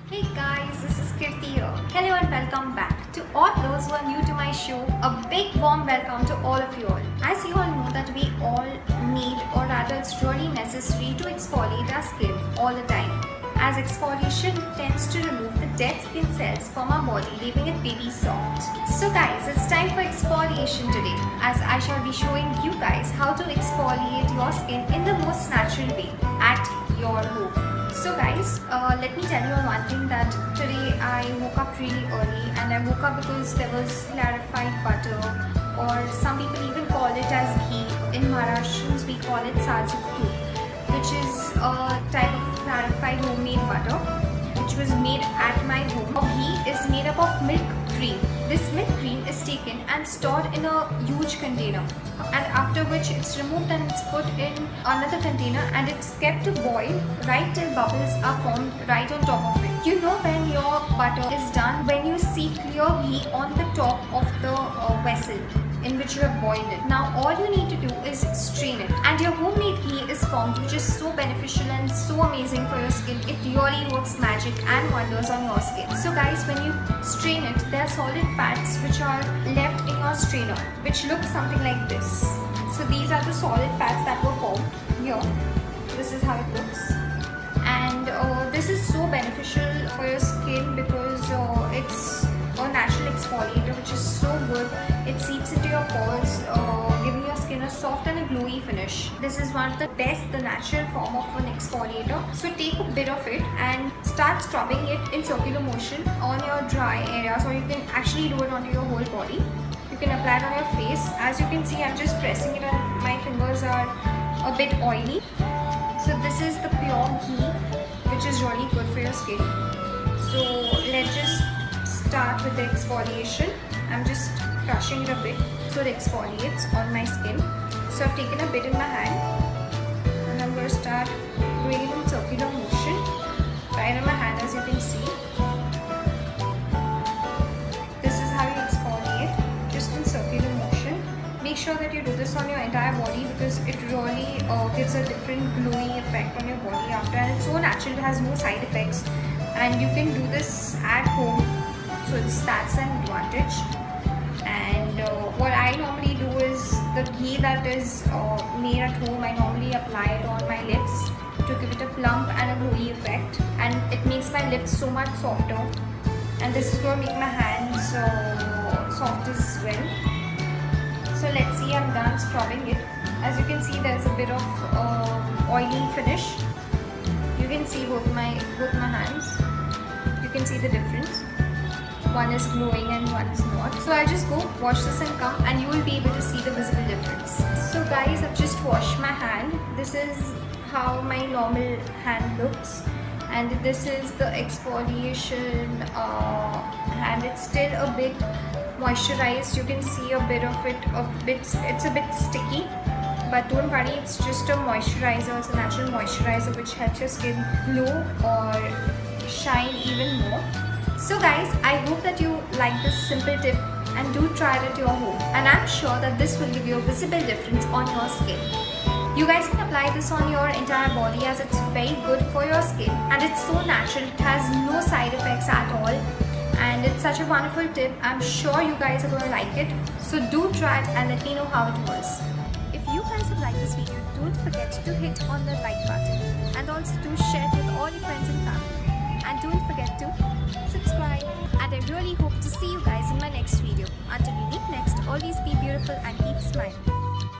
Hey guys, this is Kirti here. Hello and welcome back. To all those who are new to my show, a big warm welcome to all of you all. As you all know that we all need, or rather it's really necessary to exfoliate our skin all the time, as exfoliation tends to remove the dead skin cells from our body, leaving it baby soft. So guys, it's time for exfoliation today, as I shall be showing you guys how to exfoliate your skin in the most natural way at your home. So guys, let me tell you one thing, that today I woke up really early, and I woke up because there was clarified butter, or some people even call it as ghee. In Maharashtrians we call it sajik tooth, which is a type of clarified homemade butter which was made at my home. Ghee is made up of milk cream. This milk cream is taken and stored in a huge container, and after which it's removed and it's put in another container, and it's kept to boil right till bubbles are formed right on top of it. You know, when your butter is done, when you see clear ghee on the top of the vessel in which you have boiled it. Now all you need to do is strain it, and your homemade ghee is formed, which is so beneficial and so amazing for your skin. It really works magic and wonders on your skin. So guys, when you strain it, there are solid fats which are left in your strainer, which look something like this. So these are the solid fats that were formed here. This is how it looks, and this is so beneficial for your skin because it's a natural exfoliator which is so good. It seeps into your pores, giving your skin a soft and a glowy finish. This is one of the best, the natural form of an exfoliator. So take a bit of it and start scrubbing it in circular motion on your dry areas, or you can actually do it onto your whole body. You can apply it on your face. As you can see, I'm just pressing it and my fingers are a bit oily. So this is the pure ghee, which is really good for your skin. So let's just start with the exfoliation. I'm just crushing it a bit so it exfoliates on my skin. So I've taken a bit in my hand, and I'm going to start doing it in circular motion right on my hand. As you can see, this is how you exfoliate, just in circular motion. Make sure that you do this on your entire body because it really gives a different glowing effect on your body after, and it's so natural, it has no side effects, and you can do this at home. So that's an advantage. And what I normally do is, the ghee that is made at home, I normally apply it on my lips to give it a plump and a glowy effect, and it makes my lips so much softer, and this is going to make my hands soft as well. So let's see, I'm done scrubbing it. As you can see, there's a bit of oily finish. You can see both my hands. You can see the difference. One is glowing and one is not. So I'll just go wash this and come, and you will be able to see the visible difference. So guys, I've just washed my hand. This is how my normal hand looks, and this is the exfoliation hand. It's still a bit moisturized. You can see a bit of it, it's a bit sticky, but don't worry, it's just a moisturizer. It's a natural moisturizer which helps your skin glow or shine even more. So guys, I hope that you like this simple tip and do try it at your home, and I'm sure that this will give you a visible difference on your skin. You guys can apply this on your entire body, as it's very good for your skin, and it's so natural, it has no side effects at all, and it's such a wonderful tip. I'm sure you guys are going to like it. So do try it and let me know how it was. If you guys have liked this video, don't forget to hit on the like button, and also do share it with all your friends and family, and don't forget to subscribe. And I really hope to see you guys in my next video. Until we meet next, always be beautiful and keep smiling.